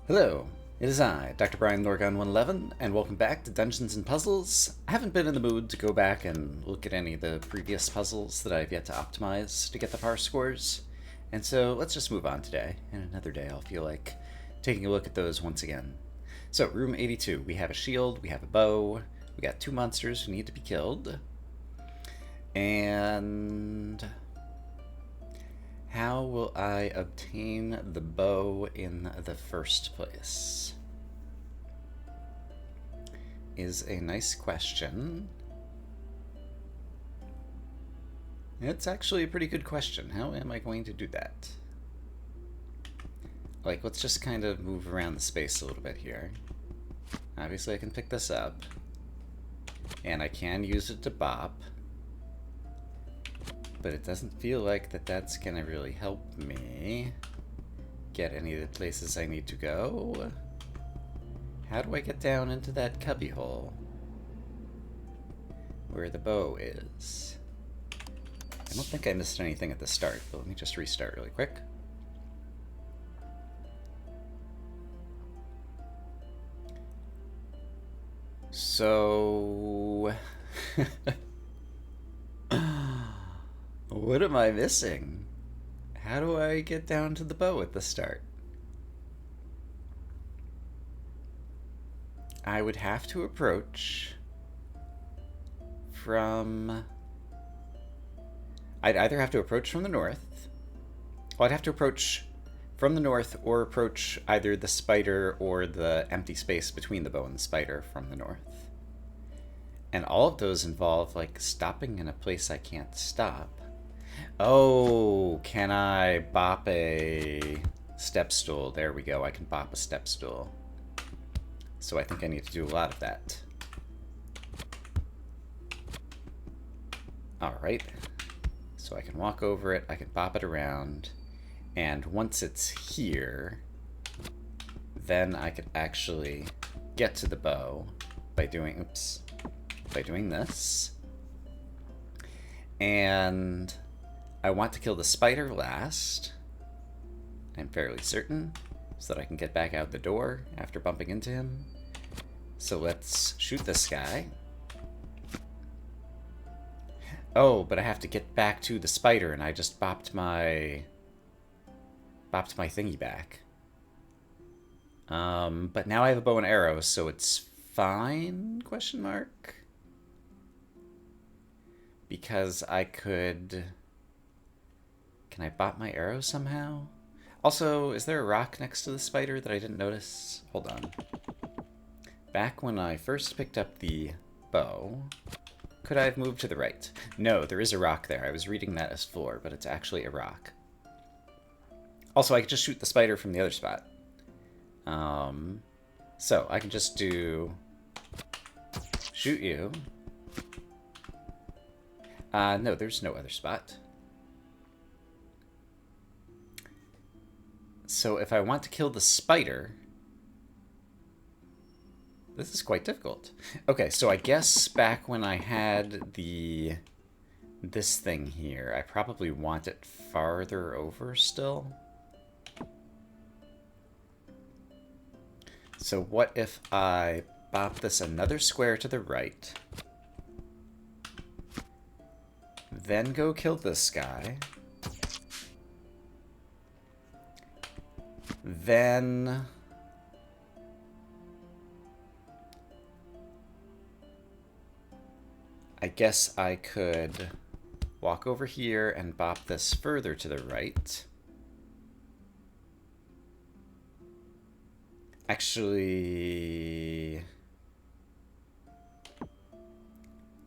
Hello, it is I, Dr. Brian Lorgon 111, and welcome back to Dungeons and Puzzles. I haven't been in the mood to go back and look at any of the previous puzzles that I've yet to optimize to get the power scores, and so let's just move on today, and another day I'll feel like taking a look at those once again. So, room 82, we have a shield, we have a bow, we got two monsters who need to be killed, and how will I obtain the bow in the first place? Is a nice question. It's actually a pretty good question. How am I going to do that? Like, let's just kind of move around the space a little bit here. Obviously I can pick this up, and I can use it to bop, but it doesn't feel like that's gonna really help me get any of the places I need to go. How do I get down into that cubbyhole where the bow is? I don't think I missed anything at the start, but let me just restart really quick. So what am I missing? How do I get down to the bow at the start? I would have to approach from... I'd either have to approach from the north. Well, I'd have to approach from the north or approach either the spider or the empty space between the bow and the spider from the north. And all of those involve, like, stopping in a place I can't stop. Oh, can I bop a step stool? There we go, I can bop a step stool. So I think I need to do a lot of that. Alright. So I can walk over it, I can bop it around, and once it's here, then I could actually get to the bow by doing, by doing this. And I want to kill the spider last, I'm fairly certain, so that I can get back out the door after bumping into him. So let's shoot this guy. Oh, but I have to get back to the spider, and I just bopped my thingy back. But now I have a bow and arrow, so it's fine, question mark? Because I could... Can I bop my arrow somehow? Also, is there a rock next to the spider that I didn't notice? Hold on. Back when I first picked up the bow, could I have moved to the right? No, there is a rock there. I was reading that as floor, but it's actually a rock. Also, I could just shoot the spider from the other spot. So I can just do... shoot you. No, there's no other spot. So if I want to kill the spider... This is quite difficult. Okay, so I guess back when I had this thing here, I probably want it farther over still. So what if I bop this another square to the right, then go kill this guy, then... I guess I could walk over here and bop this further to the right. Actually,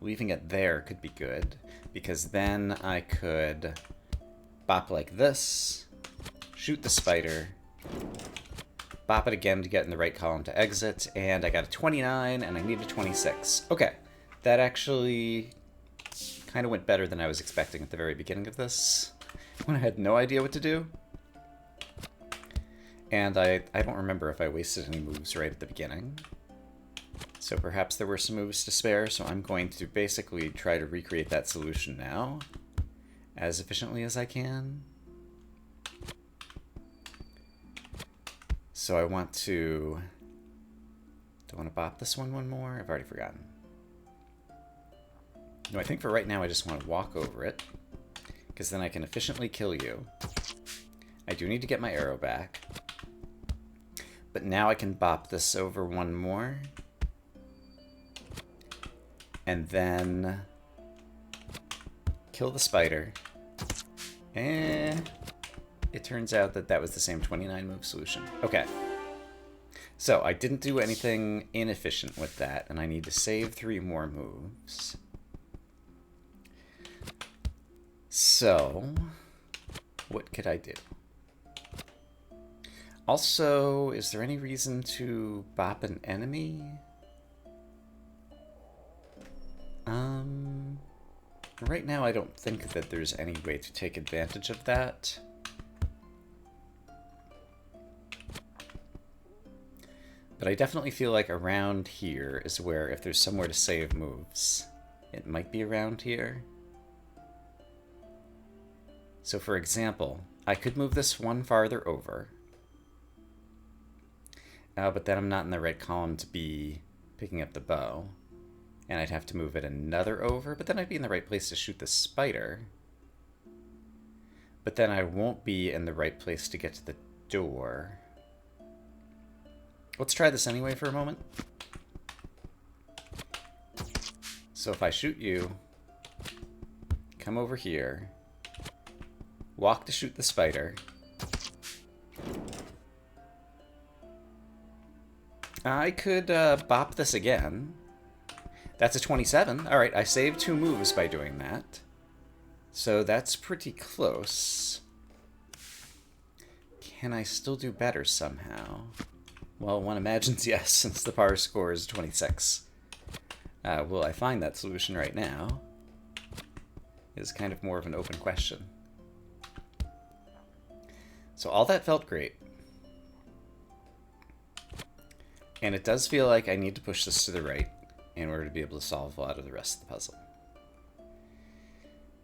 leaving it there could be good, because then I could bop like this, shoot the spider, bop it again to get in the right column to exit, and I got a 29 and I need a 26. Okay. That actually kind of went better than I was expecting at the very beginning of this, when I had no idea what to do. And I don't remember if I wasted any moves right at the beginning. So perhaps there were some moves to spare, so I'm going to basically try to recreate that solution now, as efficiently as I can. So I want to... Do I want to bop this one more? I've already forgotten. No, I think for right now I just want to walk over it, because then I can efficiently kill you. I do need to get my arrow back. But now I can bop this over one more. And then kill the spider. And it turns out that that was the same 29 move solution. Okay. So I didn't do anything inefficient with that, and I need to save 3 more moves. So, what could I do? Also, is there any reason to bop an enemy? Right now I don't think that there's any way to take advantage of that. But I definitely feel like around here is where, if there's somewhere to save moves, it might be around here. So for example, I could move this one farther over. But then I'm not in the right column to be picking up the bow. And I'd have to move it another over, but then I'd be in the right place to shoot the spider. But then I won't be in the right place to get to the door. Let's try this anyway for a moment. So if I shoot you, come over here, walk to shoot the spider. I could bop this again. That's a 27. All right, I saved 2 moves by doing that. So that's pretty close. Can I still do better somehow? Well, one imagines yes, since the power score is 26. Will I find that solution right now? Is kind of more of an open question. So all that felt great. And it does feel like I need to push this to the right in order to be able to solve a lot of the rest of the puzzle.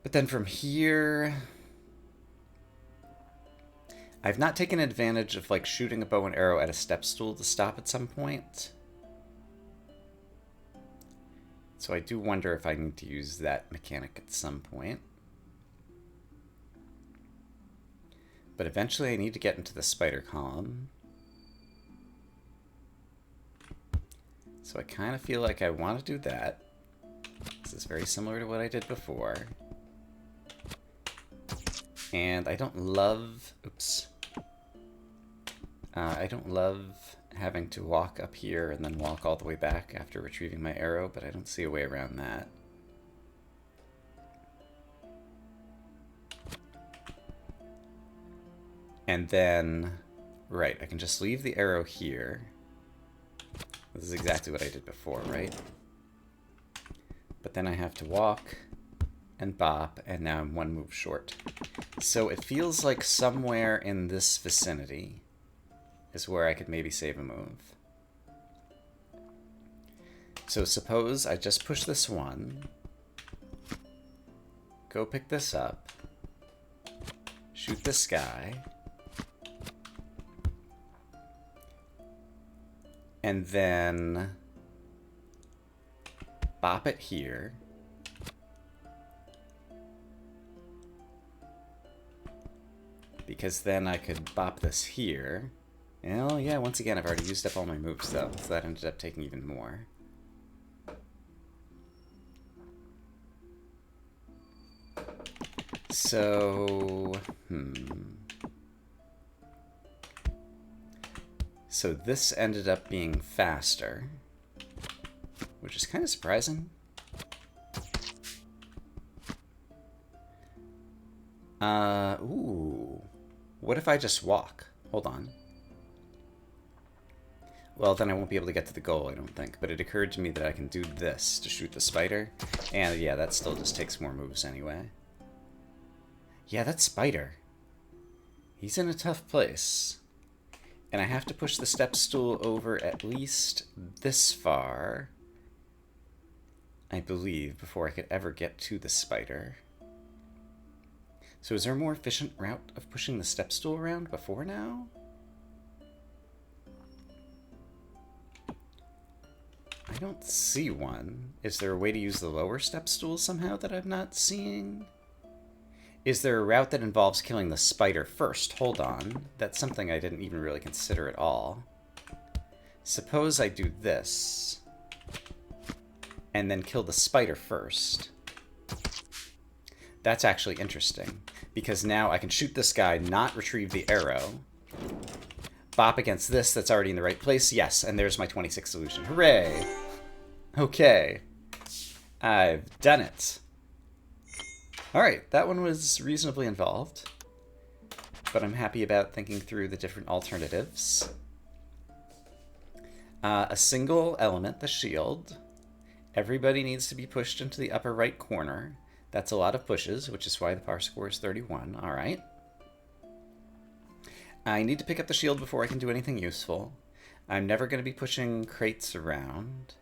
But then from here, I've not taken advantage of like shooting a bow and arrow at a step stool to stop at some point. So I do wonder if I need to use that mechanic at some point. But eventually I need to get into the spider column. So I kind of feel like I want to do that. This is very similar to what I did before. And I don't love... Oops. I don't love having to walk up here and then walk all the way back after retrieving my arrow, but I don't see a way around that. And then... Right, I can just leave the arrow here. This is exactly what I did before, right? But then I have to walk and bop, and now I'm 1 move short. So it feels like somewhere in this vicinity is where I could maybe save a move. So suppose I just push this one, go pick this up, shoot this guy, and then bop it here. Because then I could bop this here. Well, yeah, once again, I've already used up all my moves, though, so that ended up taking even more. So, So this ended up being faster, which is kind of surprising. Ooh. What if I just walk? Hold on. Well, then I won't be able to get to the goal, I don't think. But it occurred to me that I can do this to shoot the spider. And yeah, that still just takes more moves anyway. Yeah, that spider. He's in a tough place. And I have to push the step stool over at least this far, I believe, before I could ever get to the spider. So is there a more efficient route of pushing the step stool around before now? don't see one. Is there a way to use the lower step stool somehow that I'm not seeing? Is there a route that involves killing the spider first? Hold on. That's something I didn't even really consider at all. Suppose I do this, and then kill the spider first. That's actually interesting, because now I can shoot this guy, not retrieve the arrow, bop against this that's already in the right place. Yes, and there's my 26 solution. Hooray! Okay. I've done it. Alright, that one was reasonably involved, but I'm happy about thinking through the different alternatives. A single element, the shield. Everybody needs to be pushed into the upper right corner. That's a lot of pushes, which is why the par score is 31. Alright. I need to pick up the shield before I can do anything useful. I'm never going to be pushing crates around,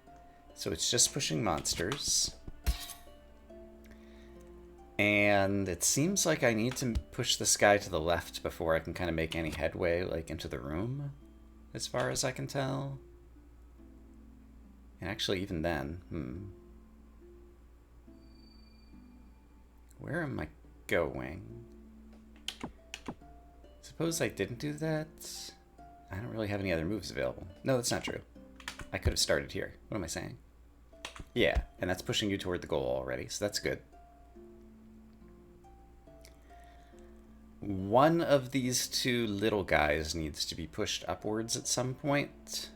so it's just pushing monsters. And it seems like I need to push this guy to the left before I can kind of make any headway, like, into the room, as far as I can tell. And actually, even then, where am I going? Suppose I didn't do that? I don't really have any other moves available. No, that's not true. I could have started here. What am I saying? Yeah, and that's pushing you toward the goal already, so that's good. One of these two little guys needs to be pushed upwards at some point.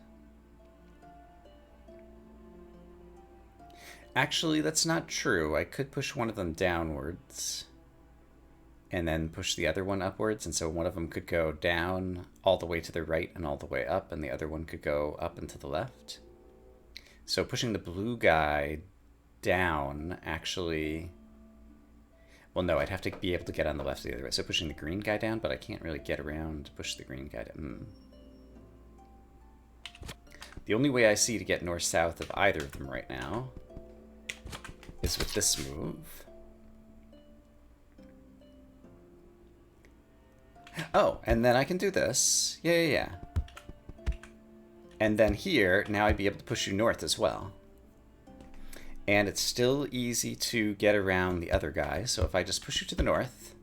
Actually, that's not true. I could push one of them downwards and then push the other one upwards, and so one of them could go down all the way to the right and all the way up, and the other one could go up and to the left. So pushing the blue guy down actually... Well, no, I'd have to be able to get on the left the other way. So pushing the green guy down, but I can't really get around to push the green guy down. The only way I see to get north-south of either of them right now is with this move. Oh, and then I can do this. Yeah. And then here, now I'd be able to push you north as well. And it's still easy to get around the other guy, so if I just push you to the north,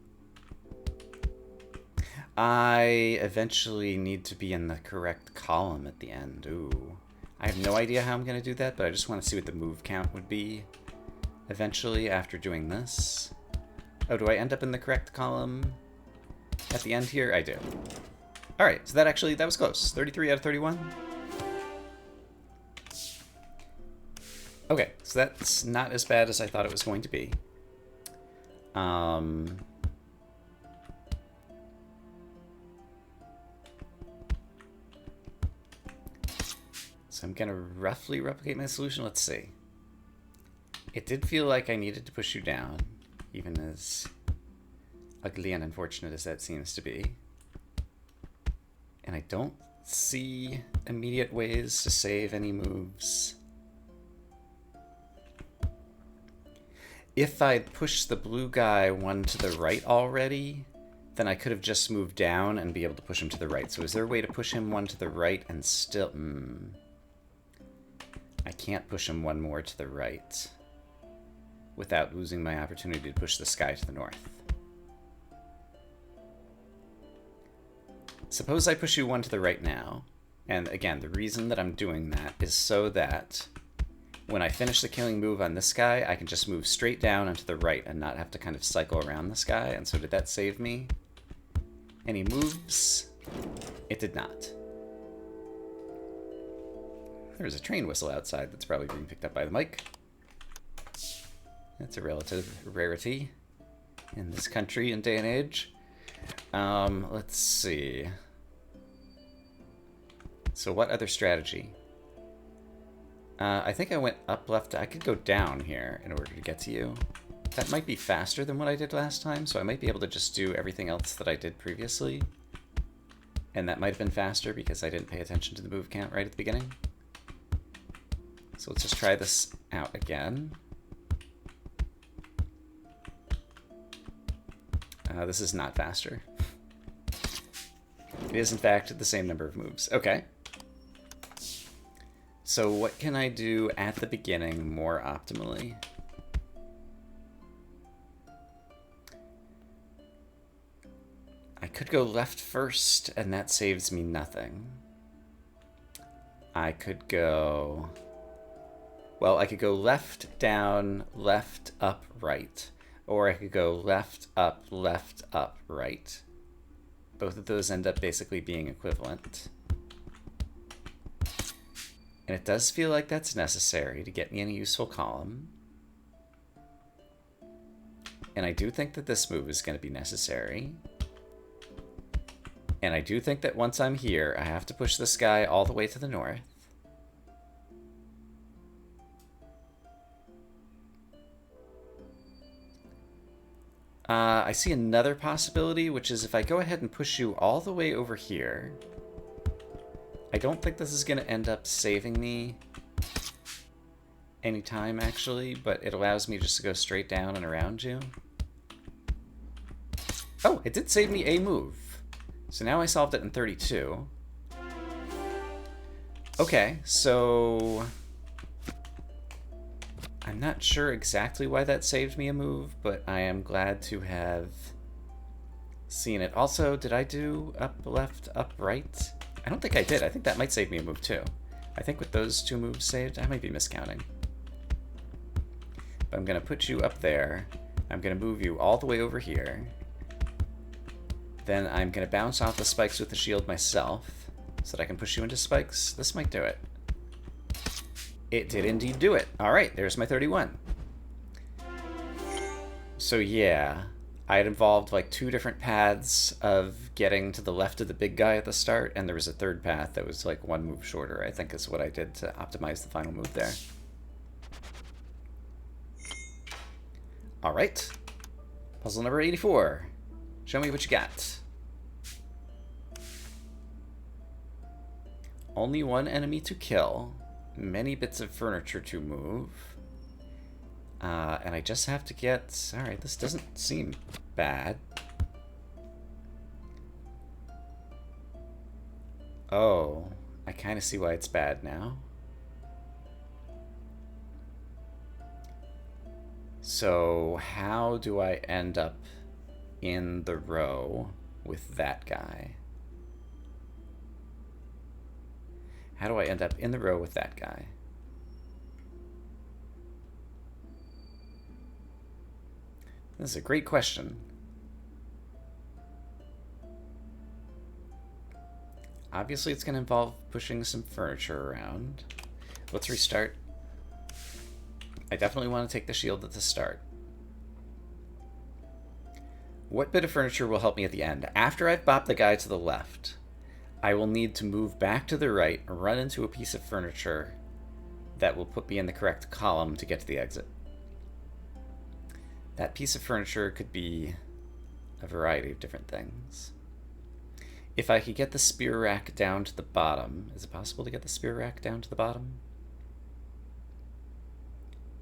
I eventually need to be in the correct column at the end. Ooh. I have no idea how I'm going to do that, but I just want to see what the move count would be eventually after doing this. Oh, do I end up in the correct column at the end here? I do. Alright, so that was close. 33 out of 31. Okay, so that's not as bad as I thought it was going to be. So I'm going to roughly replicate my solution. Let's see. It did feel like I needed to push you down, even as ugly and unfortunate as that seems to be. And I don't see immediate ways to save any moves. If I'd pushed the blue guy one to the right already, then I could have just moved down and be able to push him to the right. So is there a way to push him one to the right and still... I can't push him one more to the right without losing my opportunity to push this guy to the north. Suppose I push you one to the right now. And again, the reason that I'm doing that is so that when I finish the killing move on this guy, I can just move straight down and to the right and not have to kind of cycle around this guy. And so did that save me any moves? It did not. There's a train whistle outside that's probably being picked up by the mic. That's a relative rarity in this country and day and age. Let's see. So what other strategy? I think I went up left. I could go down here in order to get to you. That might be faster than what I did last time, so I might be able to just do everything else that I did previously. And that might have been faster because I didn't pay attention to the move count right at the beginning. So let's just try this out again. This is not faster. It is, in fact, the same number of moves. Okay. So what can I do at the beginning more optimally? I could go left first, and that saves me nothing. I could go... Well, I could go left, down, left, up, right. Or I could go left, up, right. Both of those end up basically being equivalent. And it does feel like that's necessary to get me in a useful column. And I do think that this move is going to be necessary. And I do think that once I'm here, I have to push this guy all the way to the north. I see another possibility, which is if I go ahead and push you all the way over here, I don't think this is going to end up saving me any time, actually, but it allows me just to go straight down and around you. Oh, it did save me a move. So now I solved it in 32. Okay, so... I'm not sure exactly why that saved me a move, but I am glad to have seen it. Also, did I do up, left, up, right? I don't think I did. I think that might save me a move too. I think with those two moves saved, I might be miscounting. But I'm going to put you up there. I'm going to move you all the way over here. Then I'm going to bounce off the spikes with the shield myself so that I can push you into spikes. This might do it. It did indeed do it. All right, there's my 31. So yeah, I had involved like two different paths of getting to the left of the big guy at the start, and there was a third path that was like one move shorter, I think is what I did to optimize the final move there. All right, puzzle number 84. Show me what you got. Only one enemy to kill. Many bits of furniture to move. And I just have to get... Alright, this doesn't seem bad. Oh, I kind of see why it's bad now. So, how do I end up in the row with that guy? How do I end up in the row with that guy? This is a great question. Obviously, it's going to involve pushing some furniture around. Let's restart. I definitely want to take the shield at the start. What bit of furniture will help me at the end? After I've bopped the guy to the left, I will need to move back to the right, run into a piece of furniture that will put me in the correct column to get to the exit. That piece of furniture could be a variety of different things. If I could get the spear rack down to the bottom, is it possible to get the spear rack down to the bottom?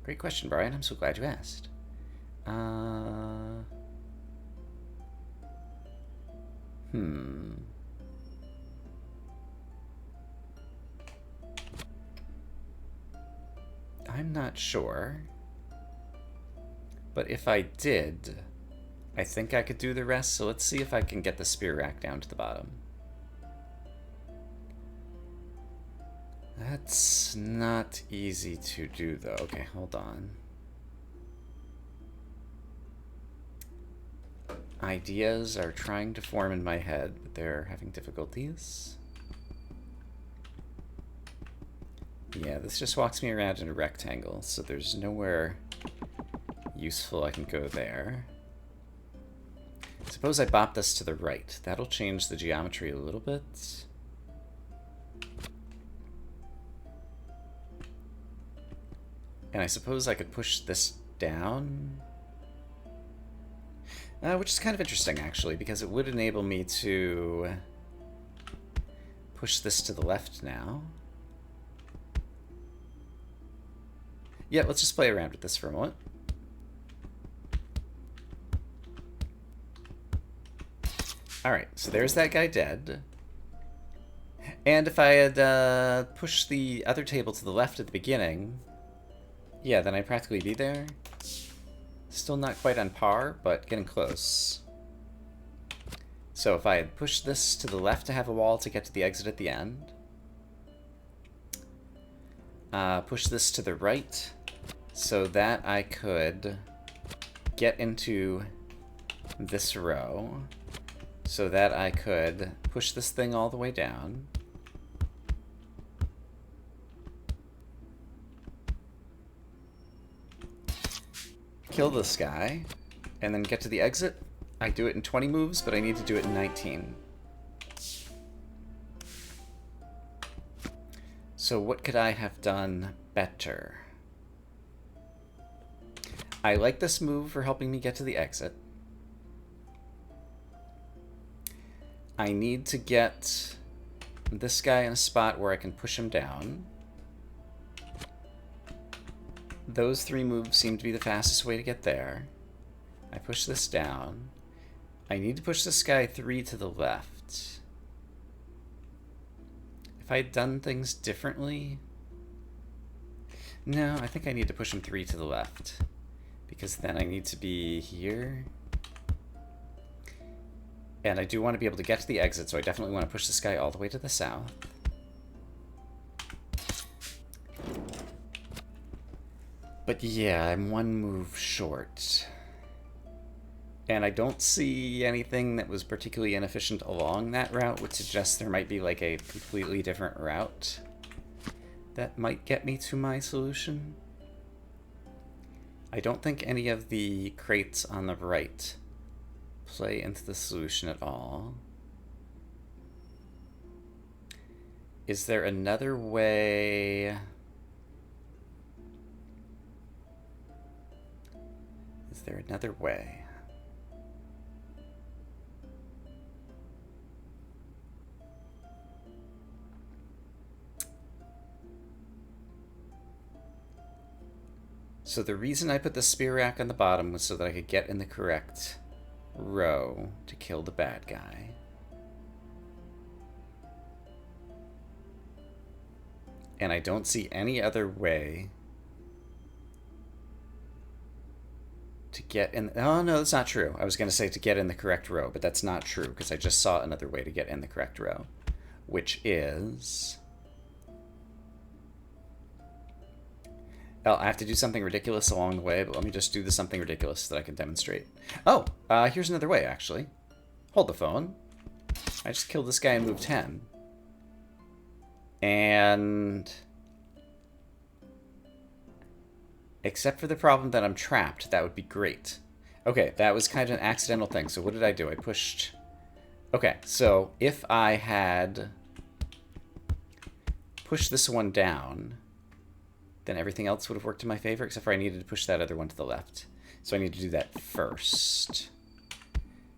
Great question, Brian. I'm so glad you asked. I'm not sure. But if I did, I think I could do the rest. So let's see if I can get the spear rack down to the bottom. That's not easy to do, though. Okay, hold on. Ideas are trying to form in my head, but they're having difficulties. Yeah, this just walks me around in a rectangle, so there's nowhere useful I can go there. Suppose I bop this to the right. That'll change the geometry a little bit. And I suppose I could push this down. Which is kind of interesting, actually, because it would enable me to push this to the left now. Yeah, let's just play around with this for a moment. Alright, so there's that guy dead. And if I had pushed the other table to the left at the beginning, yeah, then I'd practically be there. Still not quite on par, but getting close. So if I had pushed this to the left to have a wall to get to the exit at the end, push this to the right so that I could get into this row, so that I could push this thing all the way down. Kill this guy, and then get to the exit. I do it in 20 moves, but I need to do it in 19. So what could I have done better? I like this move for helping me get to the exit. I need to get this guy in a spot where I can push him down. Those 3 moves seem to be the fastest way to get there. I push this down. I need to push this guy 3 to the left. If I had done things differently... No, I think I need to push him 3 to the left. Because then I need to be here. And I do want to be able to get to the exit, so I definitely want to push this guy all the way to the south. But yeah, I'm 1 move short. And I don't see anything that was particularly inefficient along that route, which suggests there might be like a completely different route that might get me to my solution. I don't think any of the crates on the right play into the solution at all. Is there another way? Is there another way? So the reason I put the spear rack on the bottom was so that I could get in the correct row to kill the bad guy. And I don't see any other way to get in... Oh, no, that's not true. I was going to say to get in the correct row, but that's not true because I just saw another way to get in the correct row, which is... I have to do something ridiculous along the way, but let me just do something ridiculous that I can demonstrate. Oh, here's another way, actually. Hold the phone. I just killed this guy and moved 10. And... except for the problem that I'm trapped, that would be great. Okay, that was kind of an accidental thing, so what did I do? I pushed... Okay, so if I had pushed this one down... then everything else would have worked in my favor, except for I needed to push that other one to the left. So I need to do that first.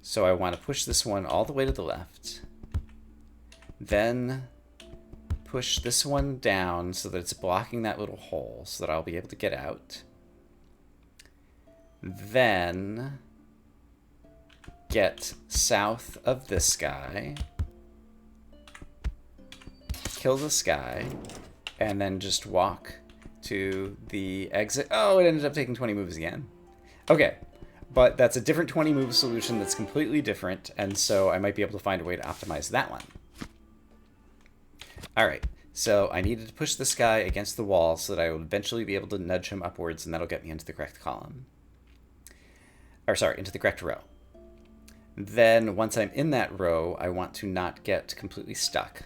So I want to push this one all the way to the left. Then push this one down so that it's blocking that little hole so that I'll be able to get out. Then get south of this guy. Kill this guy. And then just walk to the exit. Oh, it ended up taking 20 moves again. Okay, but that's a different 20 move solution that's completely different, and so I might be able to find a way to optimize that one. Alright, so I needed to push this guy against the wall so that I would eventually be able to nudge him upwards, and that'll get me into the correct column. Or sorry, into the correct row. Then, once I'm in that row, I want to not get completely stuck,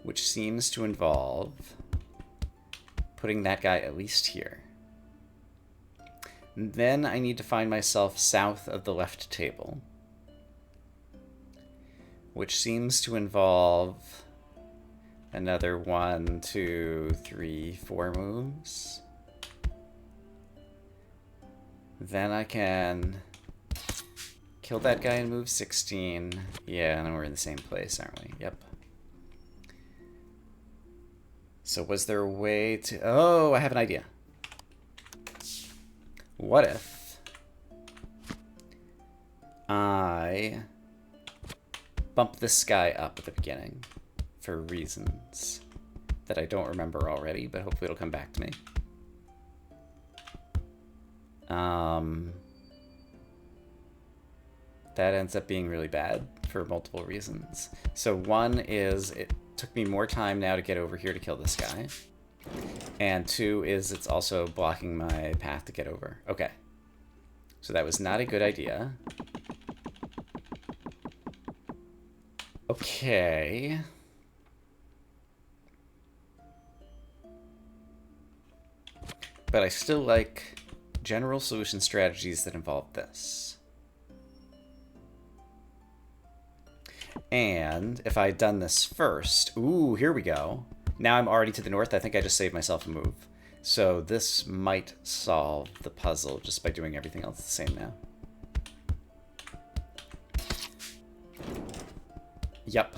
which seems to involve putting that guy at least here. Then I need to find myself south of the left table, which seems to involve another 1, 2, 3, 4 moves. Then I can kill that guy and move 16. Yeah, and we're in the same place, aren't we? Yep. So was there a way to... Oh, I have an idea. What if I bump this guy up at the beginning for reasons that I don't remember already, but hopefully it'll come back to me. That ends up being really bad for multiple reasons. So one is it took me more time now to get over here to kill this guy. And two is it's also blocking my path to get over. Okay. So that was not a good idea. Okay. But I still like general solution strategies that involve this. And if I had done this first, ooh, here we go. Now I'm already to the north. I think I just saved myself a move. So this might solve the puzzle just by doing everything else the same now. Yep.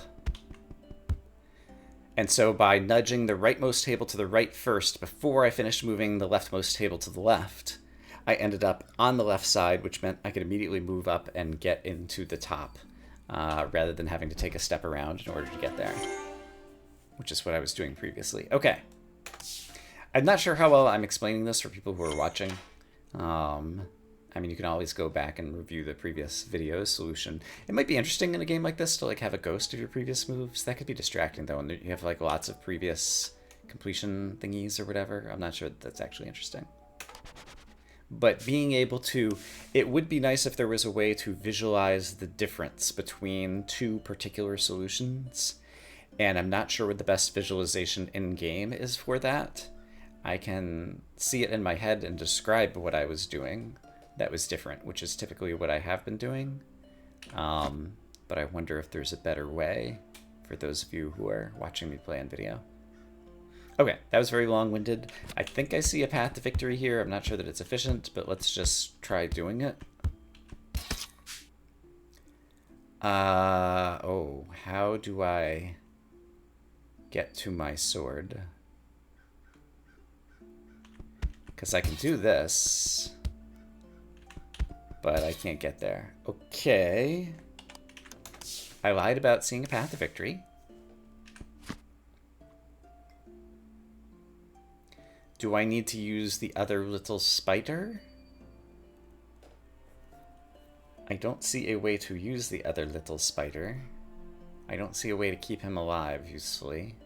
And so by nudging the rightmost table to the right first before I finished moving the leftmost table to the left, I ended up on the left side, which meant I could immediately move up and get into the top rather than having to take a step around in order to get there, which is what I was doing previously. Okay. I'm not sure how well I'm explaining this for people who are watching. I mean, you can always go back and review the previous video's solution. It might be interesting in a game like this to like have a ghost of your previous moves. That could be distracting though, and you have like lots of previous completion thingies or whatever. I'm not sure that's actually interesting. But being able to, it would be nice if there was a way to visualize the difference between two particular solutions. And I'm not sure what the best visualization in game is for that. I can see it in my head and describe what I was doing that was different, which is typically what I have been doing. But I wonder if there's a better way for those of you who are watching me play on video. Okay, that was very long-winded. I think I see a path to victory here. I'm not sure that it's efficient, but let's just try doing it. Oh, how do I get to my sword? Because I can do this, but I can't get there. Okay. I lied about seeing a path to victory. Do I need to use the other little spider? I don't see a way to use the other little spider. I don't see a way to keep him alive usefully.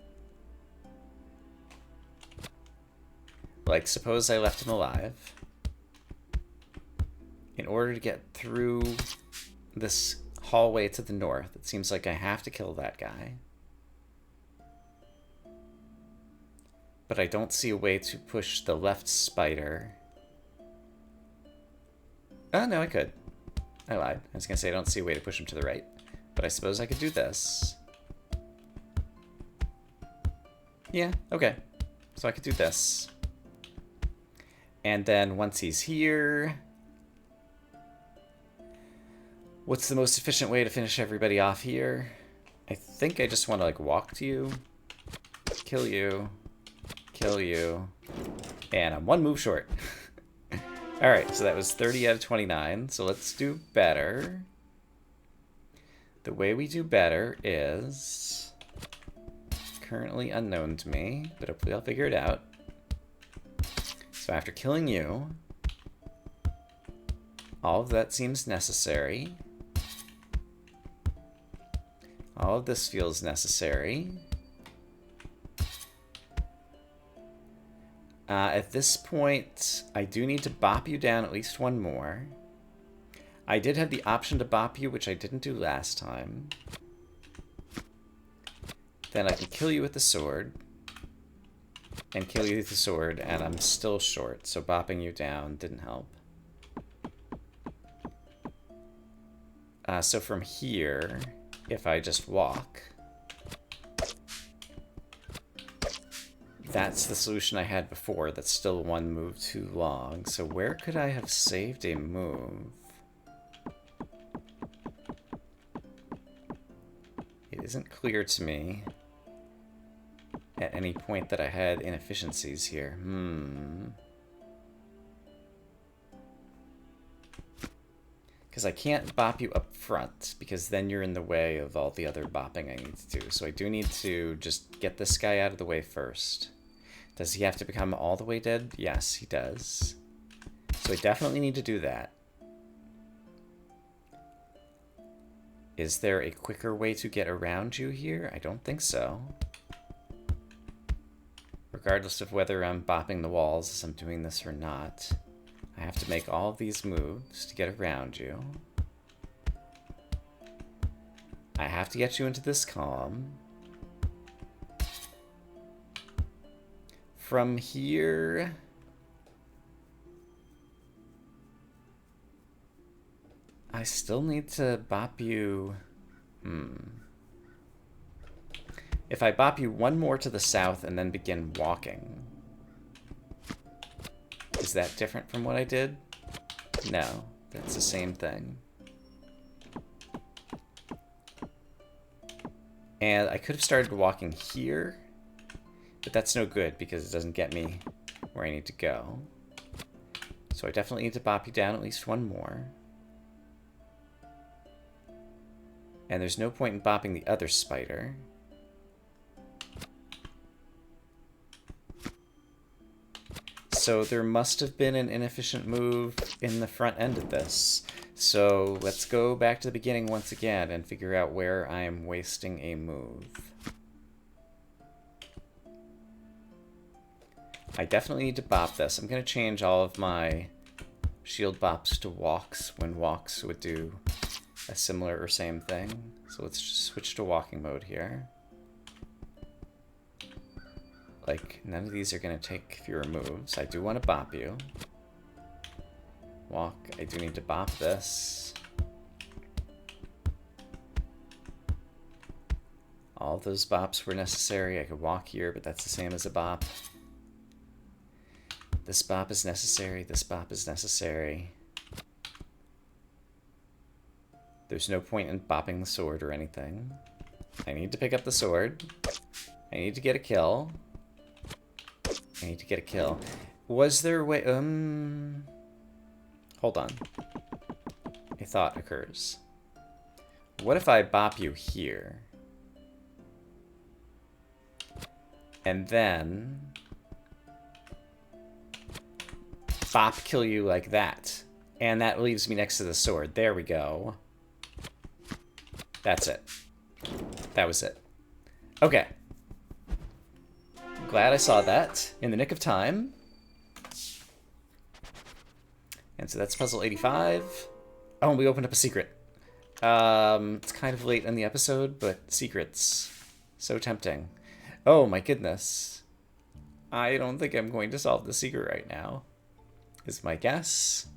Like, suppose I left him alive. In order to get through this hallway to the north, it seems like I have to kill that guy. But I don't see a way to push the left spider. Oh, no, I could. I lied. I was going to say I don't see a way to push him to the right. But I suppose I could do this. Yeah, okay. So I could do this. And then once he's here, what's the most efficient way to finish everybody off here? I think I just want to like walk to you, kill you, and I'm one move short. Alright, so that was 30 out of 29, so let's do better. The way we do better is currently unknown to me, but hopefully I'll figure it out. So after killing you, all of that seems necessary. All of this feels necessary. At this point, I do need to bop you down at least one more. I did have the option to bop you, which I didn't do last time. Then I can kill you with the sword. And kill you with the sword, and I'm still short, so bopping you down didn't help. So from here, if I just walk, that's the solution I had before. That's still one move too long. So where could I have saved a move? It isn't clear to me at any point that I had inefficiencies here. Because I can't bop you up front, because then you're in the way of all the other bopping I need to do. So I do need to just get this guy out of the way first. Does he have to become all the way dead? Yes, he does. So I definitely need to do that. Is there a quicker way to get around you here? I don't think so. Regardless of whether I'm bopping the walls as I'm doing this or not, I have to make all of these moves to get around you. I have to get you into this column. From here... I still need to bop you... If I bop you one more to the south and then begin walking... Is that different from what I did? No, that's the same thing. And I could have started walking here, but that's no good because it doesn't get me where I need to go. So I definitely need to bop you down at least one more. And there's no point in bopping the other spider. So there must have been an inefficient move in the front end of this. So let's go back to the beginning once again and figure out where I am wasting a move. I definitely need to bop this. I'm going to change all of my shield bops to walks when walks would do a similar or same thing. So let's just switch to walking mode here. Like, none of these are going to take fewer moves. I do want to bop you. Walk, I do need to bop this. All of those bops were necessary. I could walk here, but that's the same as a bop. This bop is necessary. This bop is necessary. There's no point in bopping the sword or anything. I need to pick up the sword. I need to get a kill. I need to get a kill. Was there a way... Hold on. A thought occurs. What if I bop you here? And then... bop kill you like that. And that leaves me next to the sword. There we go. That's it. That was it. Okay. Glad I saw that in the nick of time. And so that's puzzle 85. Oh, and we opened up a secret. It's kind of late in the episode, but secrets. So tempting. Oh my goodness. I don't think I'm going to solve the secret right now, is my guess.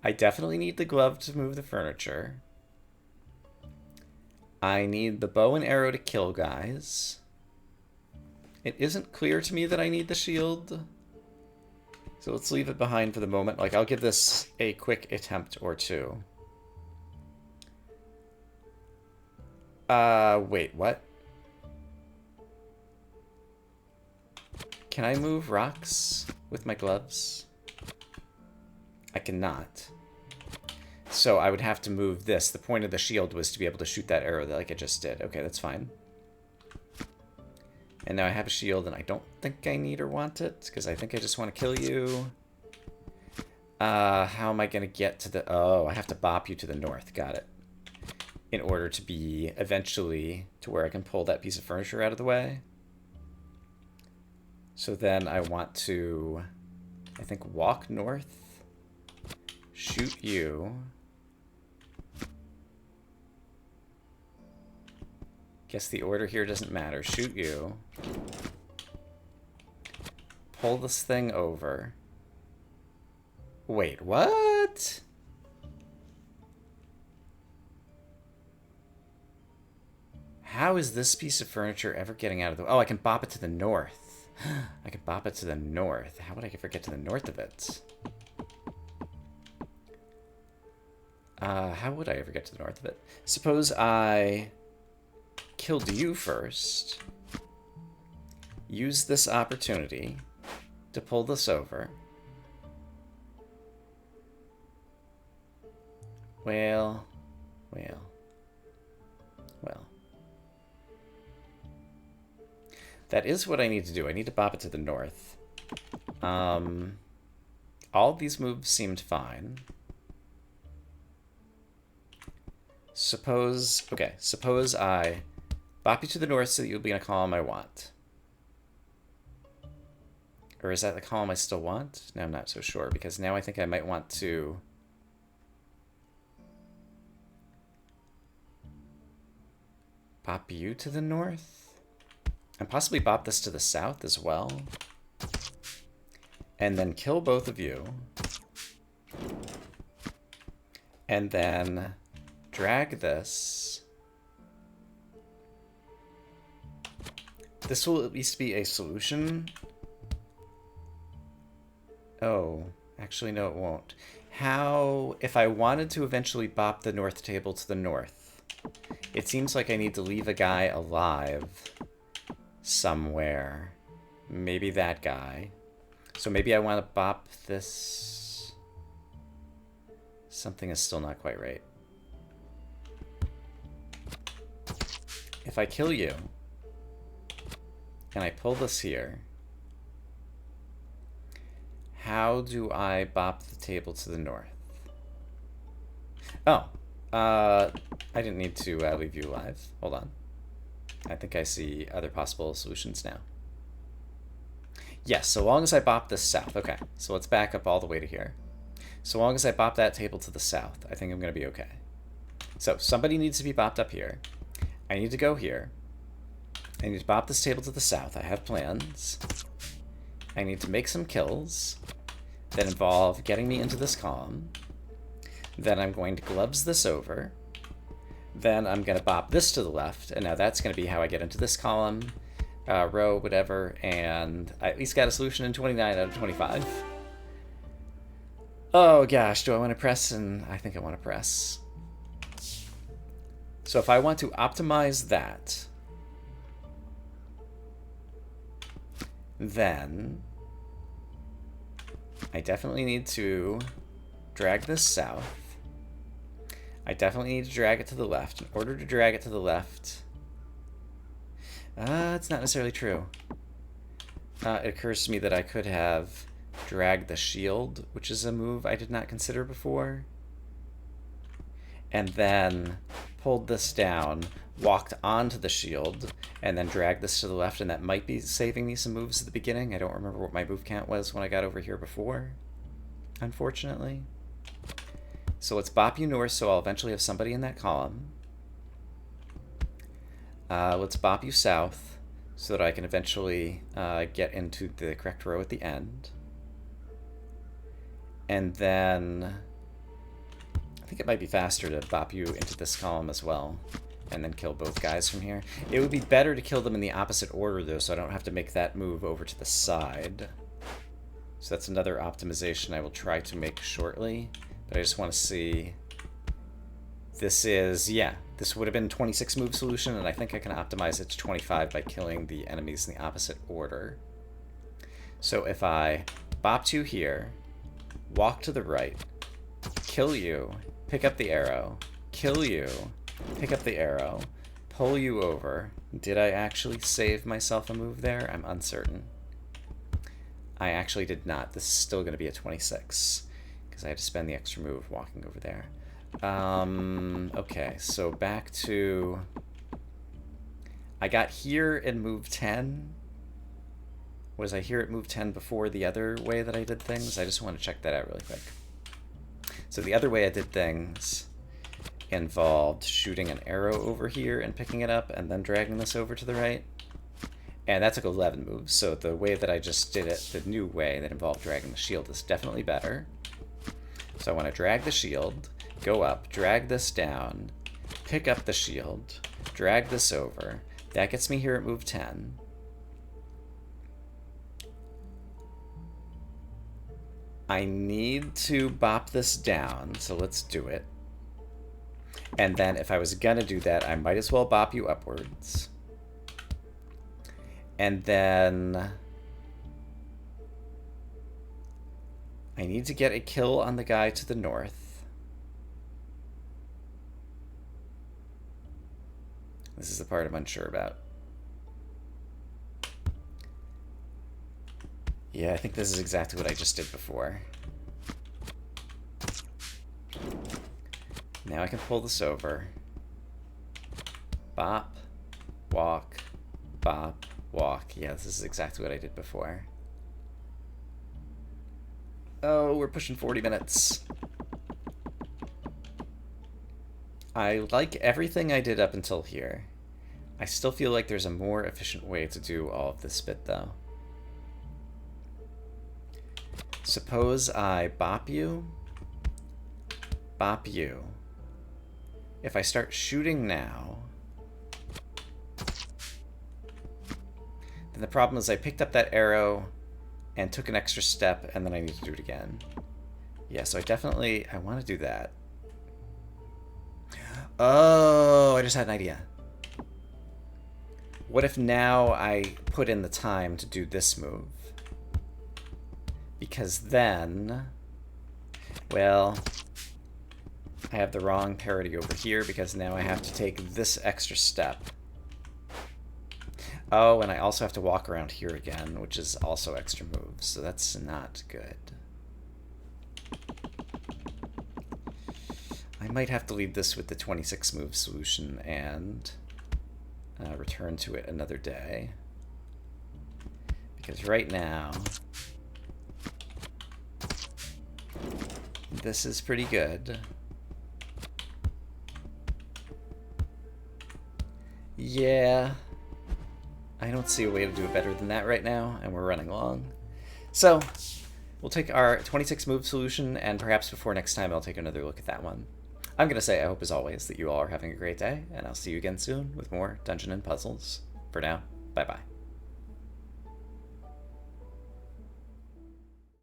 I definitely need the glove to move the furniture. I need the bow and arrow to kill guys. It isn't clear to me that I need the shield. So let's leave it behind for the moment. Like, I'll give this a quick attempt or two. Wait, what? Can I move rocks with my gloves? I cannot. So I would have to move this. The point of the shield was to be able to shoot that arrow like I just did. Okay, that's fine. And now I have a shield, and I don't think I need or want it, because I think I just want to kill you. How am I going to get to the... Oh, I have to bop you to the north. Got it. In order to be eventually to where I can pull that piece of furniture out of the way. So then I want to, I think, walk north, shoot you. Guess the order here doesn't matter. Shoot you. Pull this thing over. Wait, what? How is this piece of furniture ever getting out of the... Oh, I can bop it to the north. I can bop it to the north. How would I ever get to the north of it? How would I ever get to the north of it? Suppose I killed you first. Use this opportunity to pull this over. Well, well, well. That is what I need to do. I need to bop it to the north. All these moves seemed fine. Suppose I bop you to the north so that you'll be in a column I want. Or is that the column I still want? No, I'm not so sure, because now I think I might want to bop you to the north? And possibly bop this to the south as well. And then kill both of you. And then drag this. This will at least be a solution. Oh, actually no it won't. How, if I wanted to eventually bop the north table to the north, it seems like I need to leave a guy alive somewhere. Maybe that guy. So maybe I want to bop this. Something is still not quite right. If I kill you, and I pull this here, how do I bop the table to the north? Oh, I didn't need to leave you alive. Hold on. I think I see other possible solutions now. Yes, so long as I bop this south. Okay, so let's back up all the way to here. So long as I bop that table to the south, I think I'm going to be okay. So somebody needs to be bopped up here. I need to go here. I need to bop this table to the south. I have plans. I need to make some kills that involve getting me into this column. Then I'm going to gloves this over. Then I'm going to bop this to the left, and now that's going to be how I get into this column, row, whatever, and I at least got a solution in 29 out of 25. Oh gosh, do I want to press? And I think I want to press. So if I want to optimize that, then I definitely need to drag this south. I definitely need to drag it to the left. In order to drag it to the left, it's not necessarily true. It occurs to me that I could have dragged the shield, which is a move I did not consider before, and then pulled this down, walked onto the shield, and then dragged this to the left, and that might be saving me some moves at the beginning. I don't remember what my move count was when I got over here before, unfortunately. So let's bop you north so I'll eventually have somebody in that column. Let's bop you south so that I can eventually get into the correct row at the end. And then I think it might be faster to bop you into this column as well and then kill both guys from here. It would be better to kill them in the opposite order though, so I don't have to make that move over to the side. So that's another optimization I will try to make shortly. But I just want to see. This is, yeah, this would have been 26 move solution, and I think I can optimize it to 25 by killing the enemies in the opposite order. So if I bopped you here, walk to the right, kill you, pick up the arrow, kill you, pick up the arrow, pull you over. Did I actually save myself a move there? I'm uncertain. I actually did not. This is still going to be a 26. I had to spend the extra move walking over there. Okay, so back to... I got here in move 10. Was I here at move 10 before the other way that I did things? I just want to check that out really quick. So the other way I did things involved shooting an arrow over here and picking it up and then dragging this over to the right. And that took 11 moves, so the way that I just did it, the new way that involved dragging the shield, is definitely better. So I want to drag the shield, go up, drag this down, pick up the shield, drag this over. That gets me here at move 10. I need to bop this down, so let's do it. And then if I was gonna do that, I might as well bop you upwards. And then I need to get a kill on the guy to the north. This is the part I'm unsure about. Yeah, I think this is exactly what I just did before. Now I can pull this over. Bop, walk, bop, walk. Yeah, this is exactly what I did before. Oh, we're pushing 40 minutes. I like everything I did up until here. I still feel like there's a more efficient way to do all of this bit, though. Suppose I bop you. Bop you. If I start shooting now, then the problem is I picked up that arrow and took an extra step, and then I need to do it again. Yeah, so I want to do that. Oh, I just had an idea. What if now I put in the time to do this move? Because then, well, I have the wrong parity over here because now I have to take this extra step. Oh, and I also have to walk around here again, which is also extra moves, so that's not good. I might have to leave this with the 26 move solution and return to it another day. Because right now, this is pretty good. Yeah, I don't see a way to do it better than that right now, and we're running long. So, we'll take our 26 move solution, and perhaps before next time I'll take another look at that one. I'm going to say I hope as always that you all are having a great day, and I'll see you again soon with more Dungeon and Puzzles. For now, bye-bye.